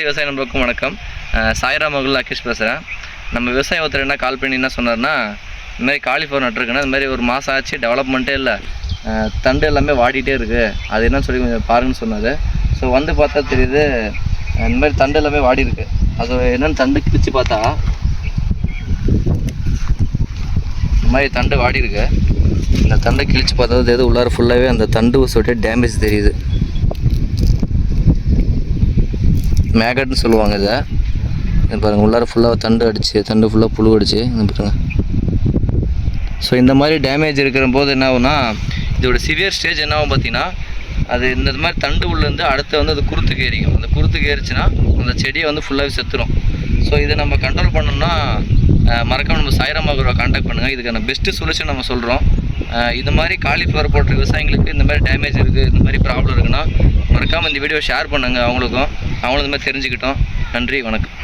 விவசாய நண்பருக்கும் வணக்கம். சாய்ராம் மகள் அகிஷ் பேசுகிறேன். நம்ம விவசாய ஒருத்தர் என்ன கால் பண்ணி என்ன சொன்னார்னா, இந்த மாதிரி காலிஃப்ளவர் நட்டுருக்குன்னா இந்த மாதிரி ஒரு மாதம் ஆச்சு, டெவலப்மெண்ட்டே இல்லை, தண்டு எல்லாமே வாடிட்டே இருக்குது, அது என்னன்னு சொல்லி கொஞ்சம் பாருங்கன்னு சொன்னார். ஸோ வந்து பார்த்தா தெரியுது, இந்த மாதிரி தண்டு எல்லாமே வாடி இருக்கு. அது என்னென்னு தண்டு கிழிச்சு பார்த்தா இந்த மாதிரி தண்டு வாடி இருக்கு. இந்த தண்டை கிழிச்சு பார்த்தா எது உள்ளார ஃபுல்லாகவே அந்த தண்டு சொல்லிட்டு டேமேஜ் தெரியுது. மேகட்னு சொல்லுவாங்க இதை. பாருங்கள், உள்ளார ஃபுல்லாக தண்டு அடிச்சு, தண்டு ஃபுல்லாக புழு அடிச்சு பாருங்கள். ஸோ இந்த மாதிரி டேமேஜ் இருக்கிற போது என்ன ஆகும்னா, இதோட சிவியர் ஸ்டேஜ் என்ன ஆகும் பார்த்தீங்கன்னா, அது இந்த மாதிரி தண்டு உள்ளேருந்து அடுத்து வந்து அது குருத்துக்கு ஏறிக்கும். அந்த குருத்துக்கு ஏறிச்சுன்னா அந்த செடியை வந்து ஃபுல்லாகவே செத்துரும். ஸோ இதை நம்ம கண்ட்ரோல் பண்ணோம்னா மறக்காம நம்ம சாய்ராம் அக்ரோவை கான்டாக்ட் பண்ணுங்கள். இதுக்கான பெஸ்ட்டு சொல்யூஷன் நம்ம சொல்கிறோம். இந்த மாதிரி காலிஃப்ளவர் போட்ட விவசாயிங்களுக்கு இந்த மாதிரி டேமேஜ் இருக்குது, இந்த மாதிரி ப்ராப்ளம் இருக்குன்னா மறக்காமல் இந்த வீடியோ ஷேர் பண்ணுங்கள். அவங்களும் இந்த மாதிரி தெரிஞ்சுக்கிட்டோம். நன்றி, வணக்கம்.